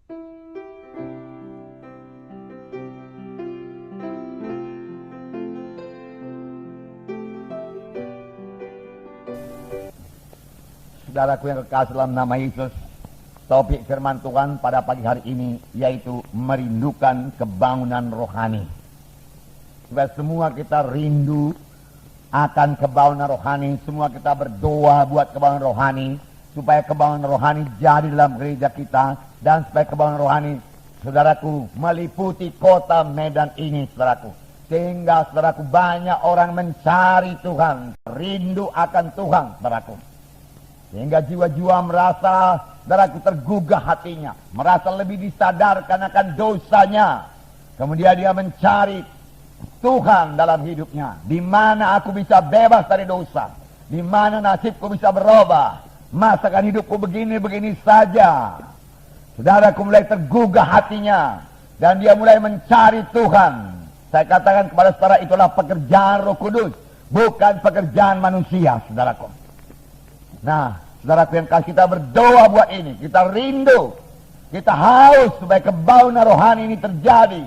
Saudaraku yang kekasih dalam nama Yesus, topik firman Tuhan pada pagi hari ini yaitu merindukan kebangunan rohani. Supaya semua kita rindu akan kebangunan rohani, semua kita berdoa buat kebangunan rohani, supaya kebangunan rohani jadi dalam gereja kita, dan supaya kebangunan rohani, saudaraku, meliputi kota Medan ini, saudaraku. Sehingga, saudaraku, banyak orang mencari Tuhan, rindu akan Tuhan, saudaraku. Sehingga jiwa-jiwa merasa, saudaraku, tergugah hatinya, merasa lebih disadarkan akan dosanya. Kemudian dia mencari Tuhan dalam hidupnya. Di mana aku bisa bebas dari dosa? Di mana nasibku bisa berubah? Masakan hidupku begini-begini saja. Saudaraku mulai tergugah hatinya, dan dia mulai mencari Tuhan. Saya katakan kepada saudara, itulah pekerjaan Roh Kudus, bukan pekerjaan manusia, saudaraku. Nah, saudaraku yang kasih, kita berdoa buat ini. Kita rindu, kita haus supaya kebangunan rohani ini terjadi.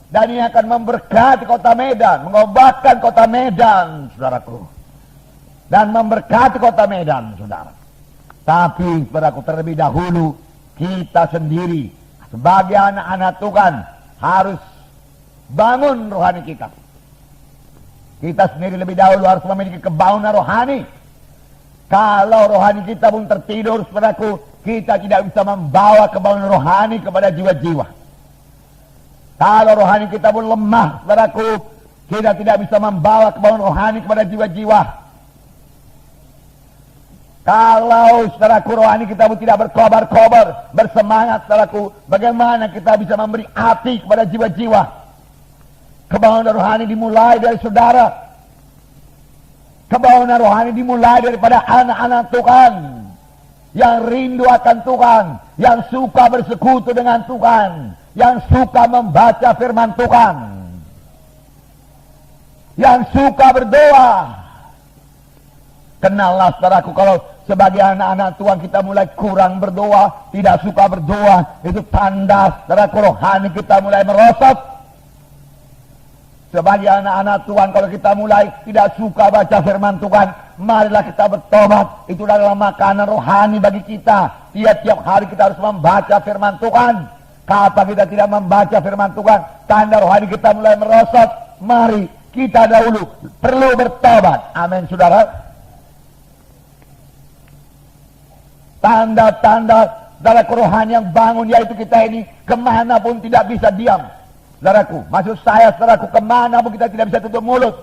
Dan ini akan memberkati kota Medan, mengobatkan kota Medan, saudaraku. Dan memberkati kota Medan, saudara. Tapi, saudaraku, terlebih dahulu, kita sendiri, sebagai anak-anak Tuhan, harus bangun rohani kita. Kita sendiri lebih dahulu harus memiliki kebangunan rohani. Kalau rohani kita pun tertidur, saudaraku, kita tidak bisa membawa kebangunan rohani kepada jiwa-jiwa. Kalau rohani kita pun lemah, saudaraku, kita tidak bisa membawa kebangunan rohani kepada jiwa-jiwa. Kalau, saudaraku, rohani kita pun tidak berkobar-kobar, bersemangat, saudaraku, bagaimana kita bisa memberi api kepada jiwa-jiwa? Kebangunan rohani dimulai dari saudara. Kebangunan rohani dimulai daripada anak-anak Tuhan yang rindu akan Tuhan, yang suka bersekutu dengan Tuhan, yang suka membaca firman Tuhan, yang suka berdoa. Kenallah, saudaraku, kalau sebagai anak-anak Tuhan kita mulai kurang berdoa, tidak suka berdoa, itu tanda, saudaraku, rohani kita mulai merosot. Sebagai anak-anak Tuhan, kalau kita mulai tidak suka baca firman Tuhan, marilah kita bertobat. Itu adalah makanan rohani bagi kita. Tiap-tiap hari kita harus membaca firman Tuhan. Kapan kita tidak membaca firman Tuhan, tanda rohani kita mulai merosot. Mari kita dahulu perlu bertobat. Amin, saudara. Tanda-tanda dalam rohani yang bangun, yaitu kita ini kemanapun tidak bisa diam. Saudaraku, maksud saya, saudaraku, kemana pun kita tidak bisa tutup mulut.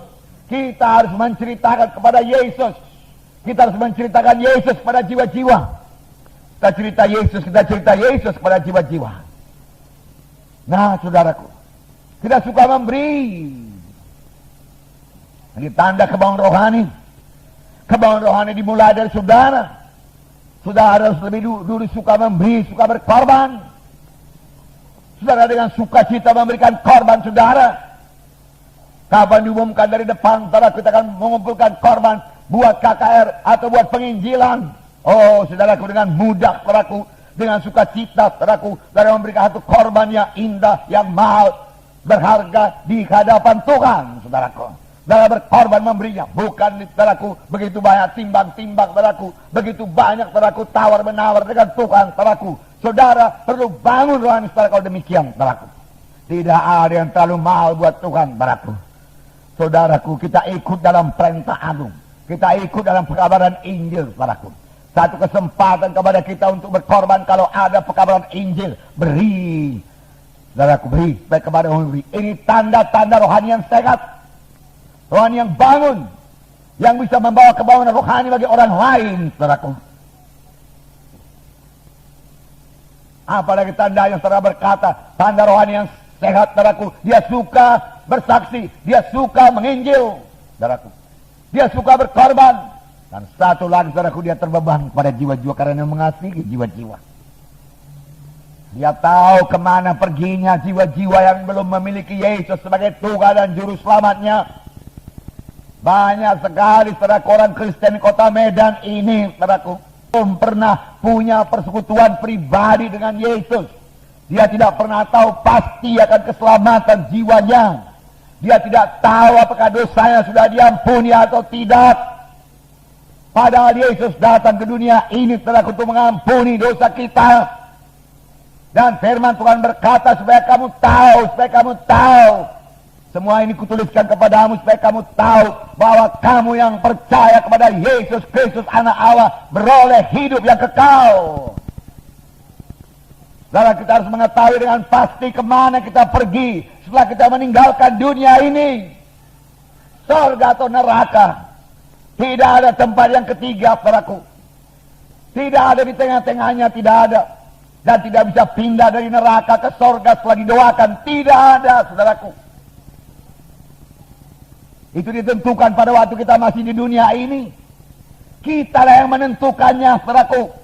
Kita harus menceritakan kepada Yesus. Kita harus menceritakan Yesus pada jiwa-jiwa. Kita cerita Yesus pada jiwa-jiwa. Nah, saudaraku, kita suka memberi. Ini tanda kebangunan rohani. Kebangunan rohani dimulai dari saudara. Saudara harus lebih dulu suka memberi, suka berkorban. Saudara dengan sukacita memberikan korban, saudara. Kapan diumumkan dari depan, saudara, kita akan mengumpulkan korban buat KKR atau buat penginjilan. Oh, saudaraku, dengan mudah, saudaraku, dengan sukacita, saudaraku, saudara memberikan satu korban yang indah, yang mahal, berharga di hadapan Tuhan, saudaraku. Saudara berkorban memberinya, bukan, saudaraku, begitu banyak timbang-timbang, saudaraku, begitu banyak, saudaraku, tawar-menawar dengan Tuhan, saudaraku. Saudara perlu bangun rohani, saudara, kalau demikian, saudaraku. Tidak ada yang terlalu mahal buat Tuhan, saudaraku. Saudaraku, kita ikut dalam perintah agung. Kita ikut dalam pekabaran Injil, saudaraku. Satu kesempatan kepada kita untuk berkorban kalau ada pekabaran Injil. Beri, saudaraku, beri. Baik kepada orang beri. Ini tanda-tanda rohani yang sehat. Rohani yang bangun. Yang bisa membawa kebangunan rohani bagi orang lain, saudaraku. Apalagi tanda yang saudara berkata, tanda rohani yang sehat, saudaraku. Dia suka bersaksi, dia suka menginjil, saudaraku. Dia suka berkorban. Dan satu lagi, saudaraku, dia terbeban pada jiwa-jiwa karena mengasihi jiwa-jiwa. Dia tahu kemana perginya jiwa-jiwa yang belum memiliki Yesus sebagai Tuhan dan Juru Selamatnya. Banyak sekali, saudaraku, orang Kristen di kota Medan ini, saudaraku, belum pernah punya persekutuan pribadi dengan Yesus. Dia tidak pernah tahu pasti akan keselamatan jiwanya. Dia tidak tahu apakah dosanya sudah diampuni atau tidak. Padahal Yesus datang ke dunia ini untuk mengampuni dosa kita. Dan firman Tuhan berkata supaya kamu tahu. Semua ini kutuliskan kepadamu supaya kamu tahu bahwa kamu yang percaya kepada Yesus Kristus anak Allah beroleh hidup yang kekal. Saudara, kita harus mengetahui dengan pasti kemana kita pergi setelah kita meninggalkan dunia ini. Surga atau neraka. Tidak ada tempat yang ketiga, saudaraku. Tidak ada di tengah-tengahnya, tidak ada. Dan tidak bisa pindah dari neraka ke surga setelah didoakan. Tidak ada, saudaraku. Itu ditentukan pada waktu kita masih di dunia ini. Kitalah yang menentukannya, saudaraku.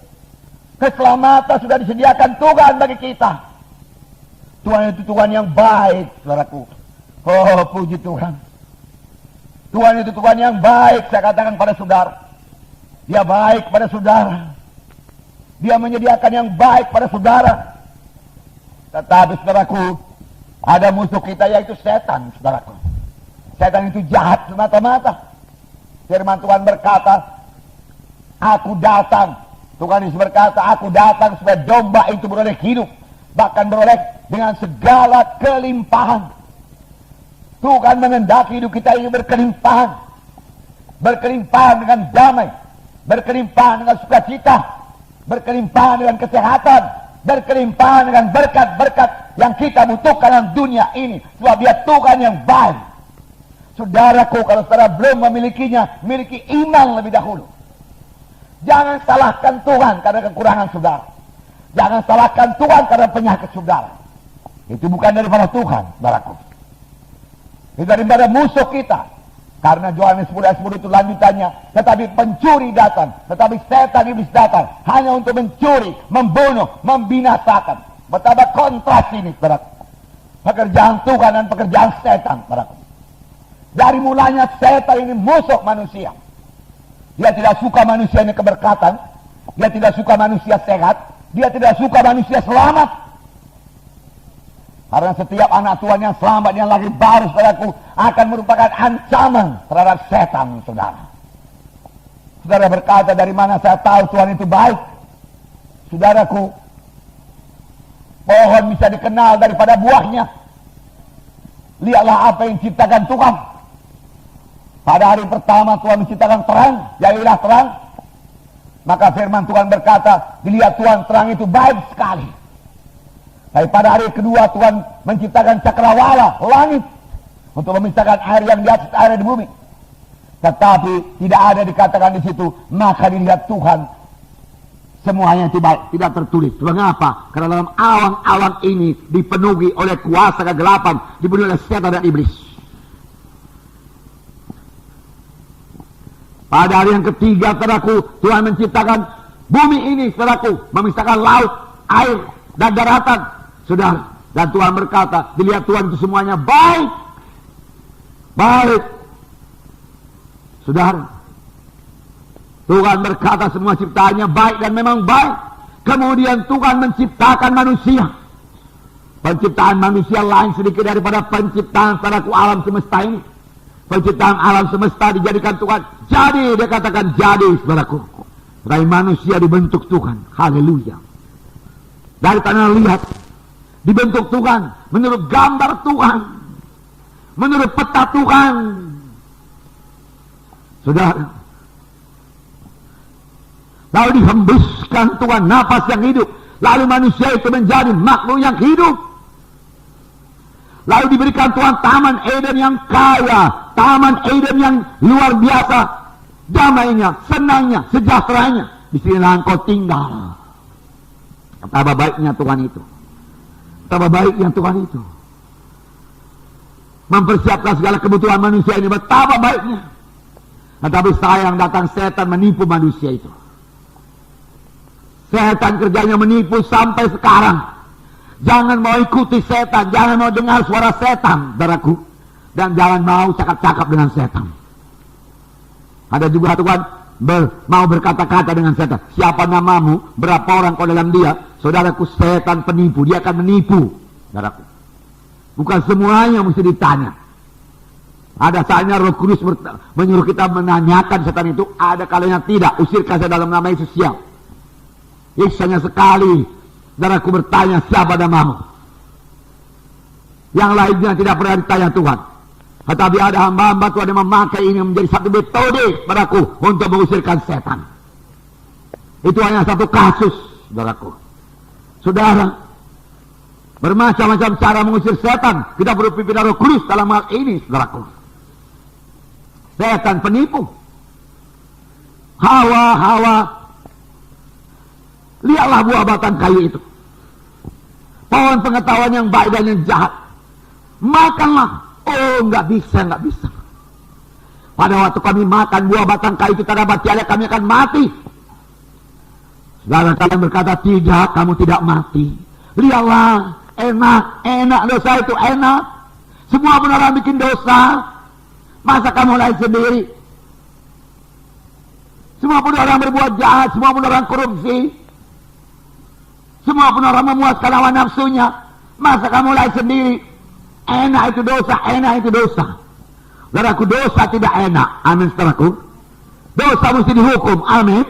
Keselamatan sudah disediakan Tuhan bagi kita. Tuhan itu Tuhan yang baik, saudaraku. Oh, puji Tuhan. Tuhan itu Tuhan yang baik, saya katakan pada saudara. Dia baik pada saudara. Dia menyediakan yang baik pada saudara. Tetapi saudaraku, ada musuh kita yaitu setan, saudaraku. Setan itu jahat semata-mata. Firman Tuhan berkata, aku datang. Tuhan Yesus berkata, aku datang supaya domba itu beroleh hidup. Bahkan beroleh dengan segala kelimpahan. Tuhan mengendaki hidup kita ini berkelimpahan. Berkelimpahan dengan damai. Berkelimpahan dengan sukacita. Berkelimpahan dengan kesehatan. Berkelimpahan dengan berkat-berkat yang kita butuhkan dalam dunia ini. Sebab dia Tuhan yang baik. Saudaraku, kalau saudara belum memilikinya, miliki iman lebih dahulu. Jangan salahkan Tuhan karena kekurangan saudara. Jangan salahkan Tuhan karena penyakit saudara. Itu bukan daripada Tuhan, saudaraku. Itu daripada musuh kita. Karena Yohanes 10 ayat 10 itu lanjutannya. Tetapi pencuri datang. Tetapi setan iblis datang. Hanya untuk mencuri, membunuh, membinasakan. Betapa kontras ini, saudaraku. Pekerjaan Tuhan dan pekerjaan setan, saudaraku. Dari mulanya setan ini musuh manusia. Dia tidak suka manusia ini keberkatan. Dia tidak suka manusia sehat. Dia tidak suka manusia selamat. Karena setiap anak Tuhan yang selamat, yang lahir baru, saudaraku, akan merupakan ancaman terhadap setan, saudara. Saudara berkata, dari mana saya tahu Tuhan itu baik? Saudaraku, pohon bisa dikenal daripada buahnya. Lihatlah apa yang diciptakan Tuhan. Pada hari pertama Tuhan menciptakan terang, jadilah terang. Maka firman Tuhan berkata, dilihat Tuhan terang itu baik sekali. Tapi pada hari kedua Tuhan menciptakan cakrawala, langit, untuk memisahkan air yang di atas air di bumi. Tetapi tidak ada dikatakan di situ, maka dilihat Tuhan semuanya itu baik, tidak tertulis. Mengapa? Karena dalam awan-awan ini dipenuhi oleh kuasa kegelapan, dipenuhi oleh setan dan iblis. Pada hari yang ketiga, saudaraku, Tuhan menciptakan bumi ini, saudaraku, memisahkan laut, air, dan daratan, saudara. Dan Tuhan berkata, dilihat Tuhan itu semuanya baik. Baik. Saudara. Tuhan berkata semua ciptaannya baik dan memang baik. Kemudian Tuhan menciptakan manusia. Penciptaan manusia lain sedikit daripada penciptaan, saudaraku, alam semesta ini. Penciptaan alam semesta dijadikan Tuhan. Jadi, dia katakan jadi, saudaraku. Dari manusia dibentuk Tuhan. Haleluya. Dari tanah liat dibentuk Tuhan. Menurut gambar Tuhan. Menurut peta Tuhan. Saudara. Lalu dihembuskan Tuhan nafas yang hidup. Lalu manusia itu menjadi makhluk yang hidup. Lalu diberikan Tuhan Taman Eden yang kaya. Taman Eden yang luar biasa. Damainya, senangnya, sejahteranya. Di sini engkau tinggal. Betapa baiknya Tuhan itu. Betapa baiknya Tuhan itu. Mempersiapkan segala kebutuhan manusia ini. Betapa baiknya. Tetapi sayang datang setan menipu manusia itu. Setan kerjanya menipu sampai sekarang. Jangan mau ikuti setan, jangan mau dengar suara setan, saudaraku. Dan jangan mau cakap-cakap dengan setan. Ada juga Tuhan mau berkata-kata dengan setan. Siapa namamu, berapa orang kau dalam dia, Saudaraku, setan penipu, dia akan menipu. Saudaraku, bukan semuanya mesti ditanya. Ada saatnya Roh Kudus menyuruh kita menanyakan setan itu, ada kalanya tidak. Usirkan saya dalam nama Yesus, siap. Yesus hanya sekali, saudaraku, bertanya, siapa namamu? Yang lainnya tidak pernah ditanya Tuhan. Tetapi ada hamba-hamba Tuhan yang memakai ini menjadi satu metode padaku untuk mengusirkan setan. Itu hanya satu kasus, saudaraku. Saudara, bermacam-macam cara mengusir setan. Kita perlu pimpin Roh Kudus dalam hal ini, saudaraku. Setan penipu. Hawa. Lihatlah buah batang kayu itu. Pohon pengetahuan yang baik dan yang jahat. Makanlah. Oh, nggak bisa. Pada waktu kami makan buah batang kayu itu, terdapat tiada kami akan mati. Saudara kalian berkata, tidak, kamu tidak mati. Lihatlah, enak dosa itu enak. Semua pun orang bikin dosa. Masa kamu lain sendiri? Semua pun orang berbuat jahat, semua pun orang korupsi. Semua pun orang memuaskan hawa nafsunya. Masa kamu lain sendiri? Enak itu dosa. Saudaraku, dosa tidak enak. Amin, saudaraku. Dosa mesti dihukum. Amin.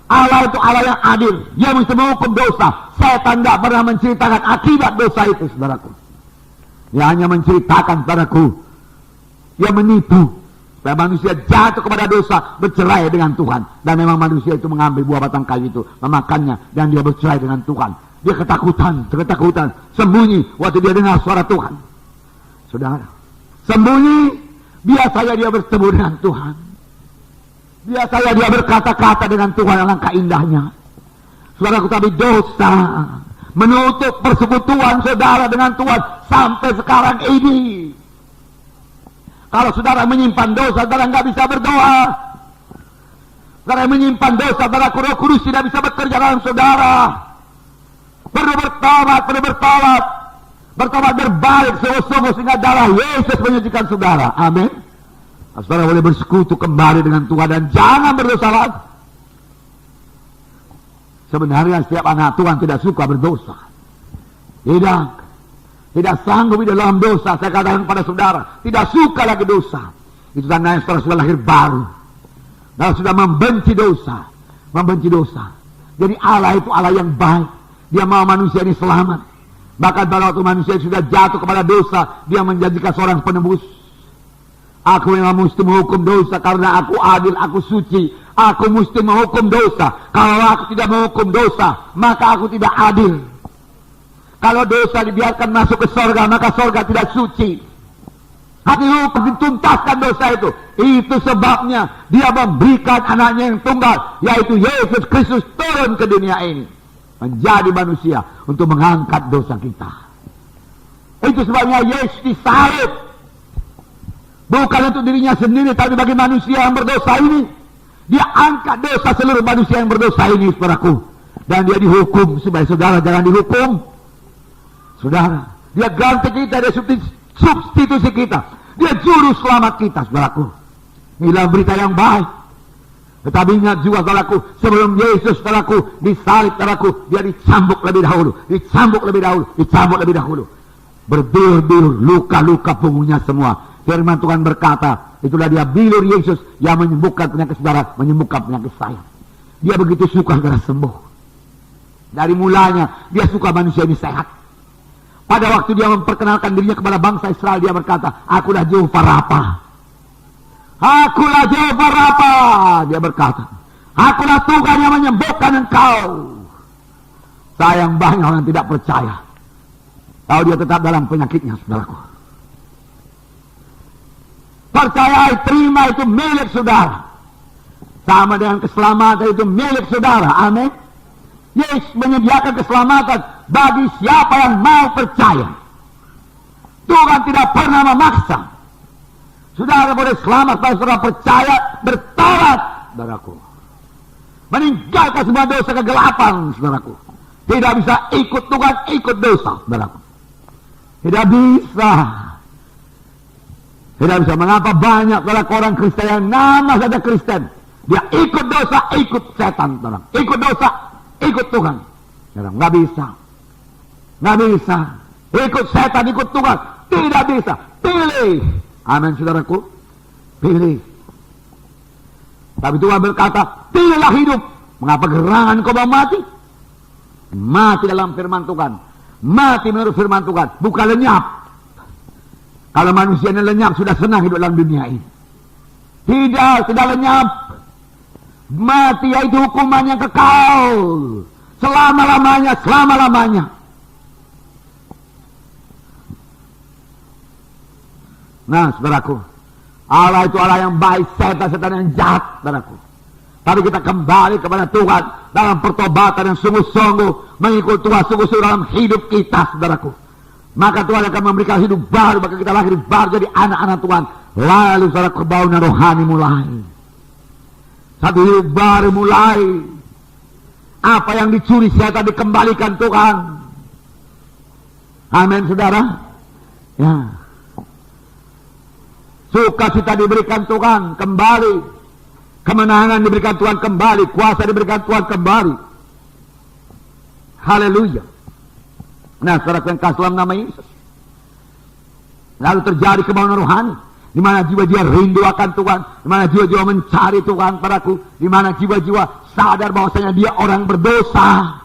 Allah itu Allah yang adil. Dia mesti menghukum dosa. Setan tidak pernah menceritakan akibat dosa itu, saudaraku. Dia hanya menceritakan, saudaraku, dia menipu. Supaya manusia jatuh kepada dosa, bercerai dengan Tuhan. Dan memang manusia itu mengambil buah batang kayu itu, memakannya, dan dia bercerai dengan Tuhan. Dia ketakutan, sembunyi waktu dia dengar suara Tuhan. Saudara, sembunyi, biasanya dia bertemu dengan Tuhan. Biasanya dia berkata-kata dengan Tuhan, alangkah indahnya. Saudaraku, tapi dosa menutup persekutuan saudara dengan Tuhan sampai sekarang ini. Kalau saudara menyimpan dosa, saudara nggak bisa berdoa. Saudara menyimpan dosa, saudara, Roh Kudus tidak bisa bekerja dalam saudara. Perlu bertobat. Bertobat berbalik sungguh-sungguh sehingga darah Yesus menyucikan saudara. Amin. Saudara boleh bersekutu kembali dengan Tuhan dan jangan berdosa lagi. Sebenarnya setiap anak Tuhan tidak suka berdosa. Tidak sanggup di dalam dosa. Saya katakan kepada saudara, tidak suka lagi dosa. Itu tandanya saudara sudah lahir baru. Dan sudah membenci dosa. Jadi Allah itu Allah yang baik. Dia mau manusia ini selamat. Bahkan pada waktu manusia sudah jatuh kepada dosa, dia menjadikan seorang penebus. Aku memang mesti menghukum dosa karena aku adil, aku suci. Aku mesti menghukum dosa. Kalau aku tidak menghukum dosa, maka aku tidak adil. Kalau dosa dibiarkan masuk ke sorga, maka sorga tidak suci. Hati hukum dituntaskan dosa itu. Itu sebabnya dia memberikan anaknya yang tunggal, yaitu Yesus Kristus turun ke dunia ini. Menjadi manusia untuk mengangkat dosa kita. Itu sebabnya Yesus disalib. Bukan untuk dirinya sendiri, tapi bagi manusia yang berdosa ini. Dia angkat dosa seluruh manusia yang berdosa ini, saudaraku. Dan dia dihukum, supaya saudara jangan dihukum. Saudara, dia ganti kita, dia substitusi kita. Dia juru selamat kita, saudaraku. Inilah berita yang baik. Tetapi ingat juga, saudaraku, sebelum Yesus, saudaraku, disalib, saudaraku, dia dicambuk lebih dahulu. Berbilur-bilur, luka-luka punggungnya semua. Firman Tuhan berkata, itulah dia bilur Yesus yang menyembuhkan penyakit saudara, menyembuhkan penyakit saya. Dia begitu suka saudara sembuh. Dari mulanya, dia suka manusia ini sehat. Pada waktu dia memperkenalkan dirinya kepada bangsa Israel, dia berkata, akulah Jehovah Rafa. Akulah Jehovah Rafa, dia berkata. Akulah Tuhan yang menyembuhkan engkau. Sayang banyak orang tidak percaya. Kalau dia tetap dalam penyakitnya, saudaraku. Percaya, terima, itu milik saudara. Sama dengan keselamatan itu milik saudara. Amin. Yesus menyediakan keselamatan bagi siapa yang mau percaya. Tuhan tidak pernah memaksa. Saudara boleh selamat kalau saudara percaya, bertobat, saudaraku. Meninggalkan semua dosa kegelapan, saudaraku. Tidak bisa ikut Tuhan, ikut dosa, saudaraku. Tidak bisa. Mengapa banyak orang Kristen yang nama saja Kristen. Dia ikut dosa, ikut setan, saudara. Ikut dosa, ikut Tuhan. Nggak bisa. Nggak bisa. Ikut setan, ikut Tuhan. Tidak bisa. Pilih. Amin, saudaraku. Pilih. Tapi Tuhan berkata, pilihlah hidup. Mengapa gerangan kau mau mati? Mati dalam firman Tuhan. Mati menurut firman Tuhan. Bukan lenyap. Kalau manusia ini lenyap, sudah senang hidup dalam dunia ini. Tidak lenyap. Mati yaitu hukuman yang kekal. Selama-lamanya, selama-lamanya. Nah, saudaraku, Allah itu Allah yang baik, setan-setan yang jahat, saudaraku. Tapi kita kembali kepada Tuhan dalam pertobatan yang sungguh-sungguh, mengikut Tuhan sungguh-sungguh dalam hidup kita, saudaraku. Maka Tuhan akan memberikan hidup baru, maka kita lahir baru jadi anak-anak Tuhan. Lalu saudara, kebangunan rohani mulai. Satu hidup baru mulai. Apa yang dicuri setan dikembalikan Tuhan. Amin, saudara. Ya. Sukacita diberikan Tuhan kembali. Kemenangan diberikan Tuhan kembali. Kuasa diberikan Tuhan kembali. Haleluya. Nah, saudara yang kasih dalam nama Yesus. Lalu terjadi kebangunan rohani. Di mana jiwa-jiwa rindu akan Tuhan. Di mana jiwa-jiwa mencari Tuhan, saudaraku. Di mana jiwa-jiwa sadar bahwasanya dia orang berdosa.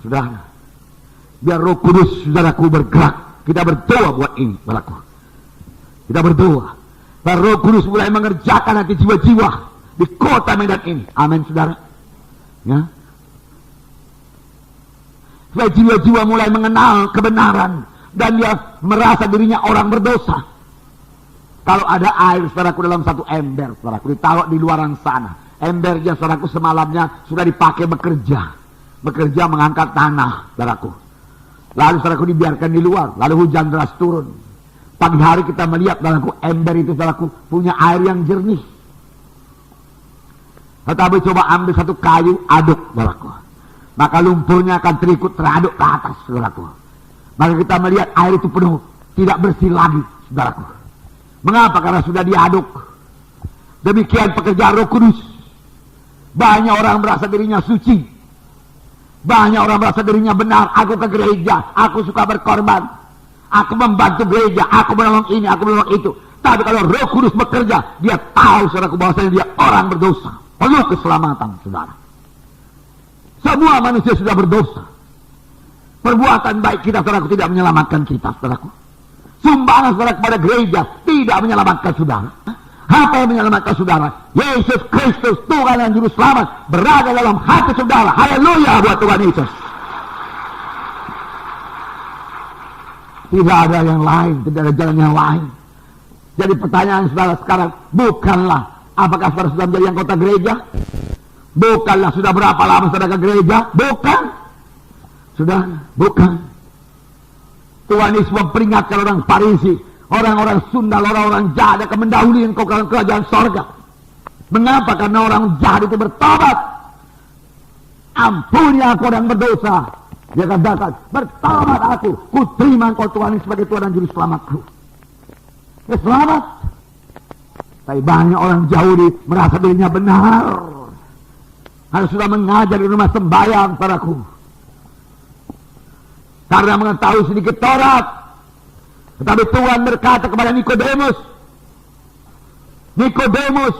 Saudara, biar Roh Kudus, saudaraku, bergerak. Kita berdoa buat ini, saudaraku. Kita berdoa. Biar Roh Kudus mulai mengerjakan hati jiwa-jiwa di kota Medan ini. Amin, saudara. Ya. Supaya jiwa-jiwa mulai mengenal kebenaran. Dan dia merasa dirinya orang berdosa. Kalau ada air, saudaraku, dalam satu ember, saudaraku, ditaruh di luaran sana. Embernya, saudaraku, semalamnya sudah dipakai bekerja. Bekerja mengangkat tanah, saudaraku. Lalu, saudaraku, dibiarkan di luar. Lalu hujan deras turun. Pagi hari kita melihat, saudaraku, ember itu, saudaraku, punya air yang jernih. Tetapi coba ambil satu kayu, aduk, saudaraku. Maka lumpurnya akan terikut teraduk ke atas, saudaraku. Maka kita melihat air itu penuh, tidak bersih lagi, saudaraku. Mengapa? Karena sudah diaduk. Demikian pekerjaan Roh Kudus. Banyak orang merasa dirinya suci. Banyak orang merasa dirinya benar. Aku ke gereja, aku suka berkorban. Aku membantu gereja, aku menolong ini, aku menolong itu. Tapi kalau Roh Kudus bekerja, dia tahu, saudaraku, bahwasanya dia orang berdosa. Perlu keselamatan, saudara. Semua manusia sudah berdosa. Perbuatan baik kita, saudaraku, tidak menyelamatkan kita, saudaraku. Sumbangan saudara kepada gereja tidak menyelamatkan saudara. Apa yang menyelamatkan saudara? Yesus Kristus, Tuhan dan Juru Selamat, berada dalam hati saudara. Haleluya buat Tuhan Yesus. Tidak ada yang lain, tidak ada jalan yang lain. Jadi pertanyaan saudara sekarang, bukanlah apakah saudara sudah menjadi anggota gereja? Bukanlah sudah berapa lama saudara ke gereja? Bukan. Sudah, bukan. Tuhan Yesus memperingatkan orang Farisi, orang-orang sundal, orang-orang jahat akan mendahului engkau ke kerajaan sorga. Mengapa? Karena orang jahat itu bertobat. Ampuni aku orang berdosa. Dia katakan, bertobat aku, ku terima engkau Tuhan sebagai Tuhan dan Juru Selamatku. Ya selamat. Tapi banyak orang Yahudi merasa dirinya benar. Harus sudah mengajar di rumah sembahyang, saudaraku. Karena mengetahui sedikit Taurat. Tetapi Tuhan berkata kepada Nikodemus, Nikodemus,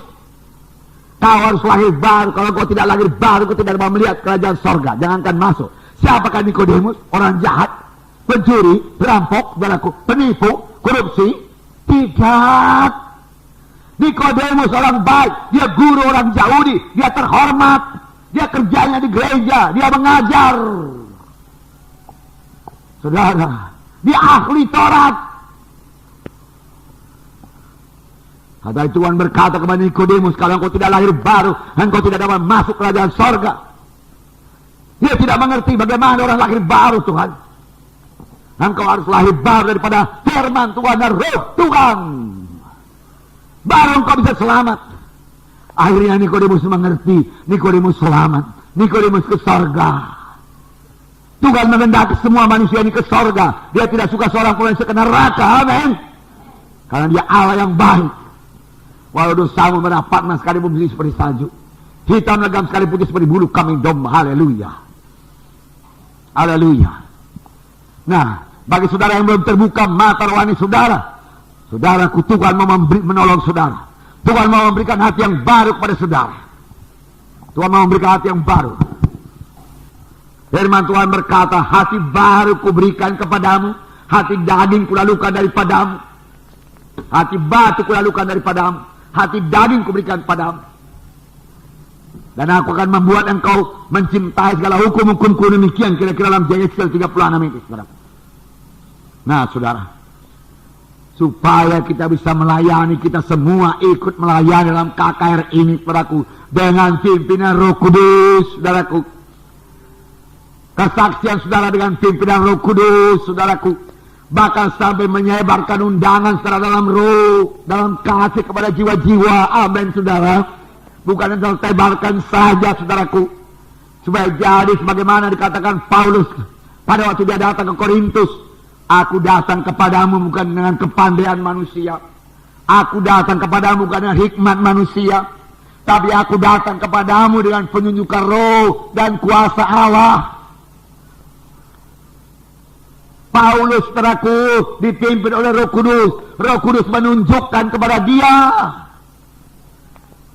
kau harus lahir baru. Kalau kau tidak lahir baru, kau tidak mau melihat kerajaan sorga. Jangankan masuk. Siapakah Nikodemus? Orang jahat, pencuri, perampok, penipu, korupsi? Tidak. Nikodemus orang baik. Dia guru orang Yahudi. Dia terhormat. Dia kerjanya di gereja. Dia mengajar. Saudara, dia ahli Taurat. Kata Tuhan berkata kepada Nikodemus, kalau engkau tidak lahir baru, engkau tidak dapat masuk kerajaan sorga. Dia tidak mengerti bagaimana orang lahir baru, Tuhan. Engkau harus lahir baru daripada firman Tuhan dan Roh Tuhan. Baru engkau bisa selamat. Akhirnya Nikodemus mengerti. Nikodemus selamat. Nikodemus ke sorga. Tuhan mengendaki semua manusia ini ke sorga. Dia tidak suka seorang pun yang ke neraka. Amin. Karena dia Allah yang baik. Walau dosamu merah panas sekalipun putih seperti salju, hitam legam sekalipun putih seperti bulu kambing domba. Haleluya. Haleluya. Nah, bagi saudara yang belum terbuka mata rohani saudara, saudaraku, Tuhan mau menolong saudara. Tuhan mau memberikan hati yang baru kepada saudara. Tuhan mau memberikan hati yang baru. Firman Tuhan berkata, hati baru kuberikan kepadamu, hati daging kulalukan daripadamu. Hati batu kulalukan daripadamu, hati daging kuberikan kepadamu. Dan aku akan membuat engkau mencintai segala hukum-hukumku, demikian kira-kira dalam Yesaya 36 itu, saudara. Nah, saudara, supaya kita bisa melayani, kita semua ikut melayani dalam KKR ini, saudaraku, dengan pimpinan Roh Kudus, saudaraku. Kesaksian saudara dengan pimpinan Roh Kudus, saudaraku, bahkan sampai menyebarkan undangan secara dalam roh, dalam kasih kepada jiwa-jiwa. Amin, saudara. Bukan yang tebarkan saja, saudaraku, supaya jadi sebagaimana dikatakan Paulus pada waktu dia datang ke Korintus. Aku datang kepadamu bukan dengan kepandaian manusia, aku datang kepadamu bukan dengan hikmat manusia, tapi aku datang kepadamu dengan penunjukan roh dan kuasa Allah. Paulus, saudaraku, dipimpin oleh Roh Kudus. Roh Kudus menunjukkan kepada dia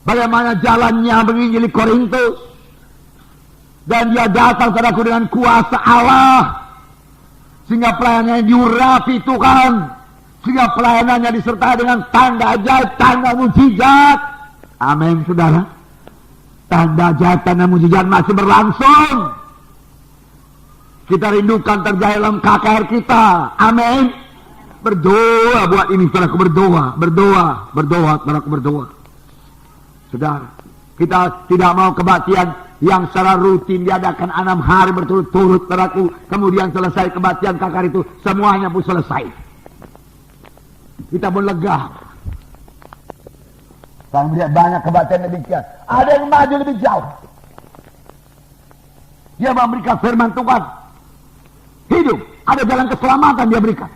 bagaimana jalannya menginjili Korintus. Dan dia datang, saudaraku, dengan kuasa Allah, sehingga pelayanannya diurapi Tuhan, sehingga pelayanannya disertai dengan tanda ajaib, tanda mujizat. Amin, saudara. Tanda ajaib, tanda mujizat masih berlangsung. Kita rindukan terjadi dalam KKR kita. Amin. Berdoa buat ini, saudaraku, berdoa, saudaraku, berdoa. Saudara, kita tidak mau kebaktian yang secara rutin diadakan 6 hari berturut-turut, saudaraku. Kemudian selesai kebaktian KKR itu, semuanya pun selesai. Kita pun lega. Kalau melihat banyak kebaktian demikian, ada yang maju lebih jauh. Dia memberikan firman Tuhan. Hidup, ada jalan keselamatan dia berikan.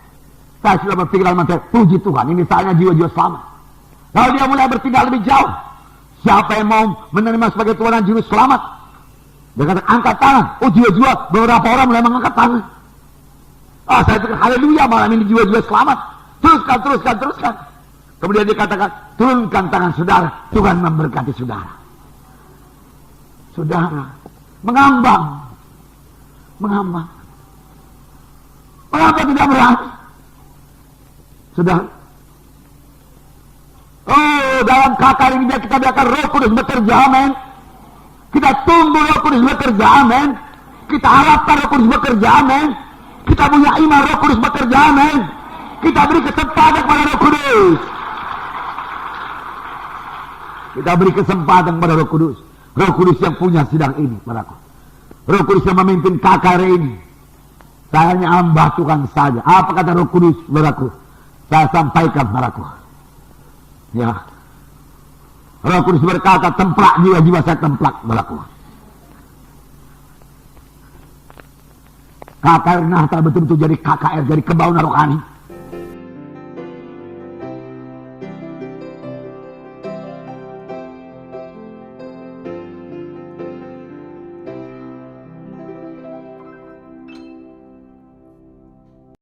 Saya sudah berpikir dalam hati, puji Tuhan, ini saatnya jiwa-jiwa selamat. Lalu dia mulai bertindak lebih jauh. Siapa yang mau menerima sebagai Tuhan dan Juru Selamat? Dia kata, angkat tangan. Oh, jiwa-jiwa, beberapa orang mulai mengangkat tangan. Saya pikir, haleluya, malam ini jiwa-jiwa selamat. Teruskan. Kemudian dia katakan, turunkan tangan saudara, Tuhan memberkati saudara. Saudara, mengambang. Mengapa tidak berani? Saudara, dalam KKR ini kita biarkan Roh Kudus bekerja, amin. Kita tunggu Roh Kudus bekerja, amin. Kita harapkan Roh Kudus bekerja, amin. Kita punya iman Roh Kudus bekerja, amin. Kita beri kesempatan kepada Roh Kudus. Kita beri kesempatan kepada Roh Kudus. Roh Kudus yang punya sidang ini, saudaraku. Roh Kudus yang memimpin KKR ini. Saya hanya hamba Tuhan saja. Apa kata Roh Kudus, saudaraku? Saya sampaikan, saudaraku. Ya, Roh Kudus berkata, templak jiwa-jiwa saya, templak, saudaraku. KKR Natal betul-betul jadi KKR, jadi kebaunan rohani.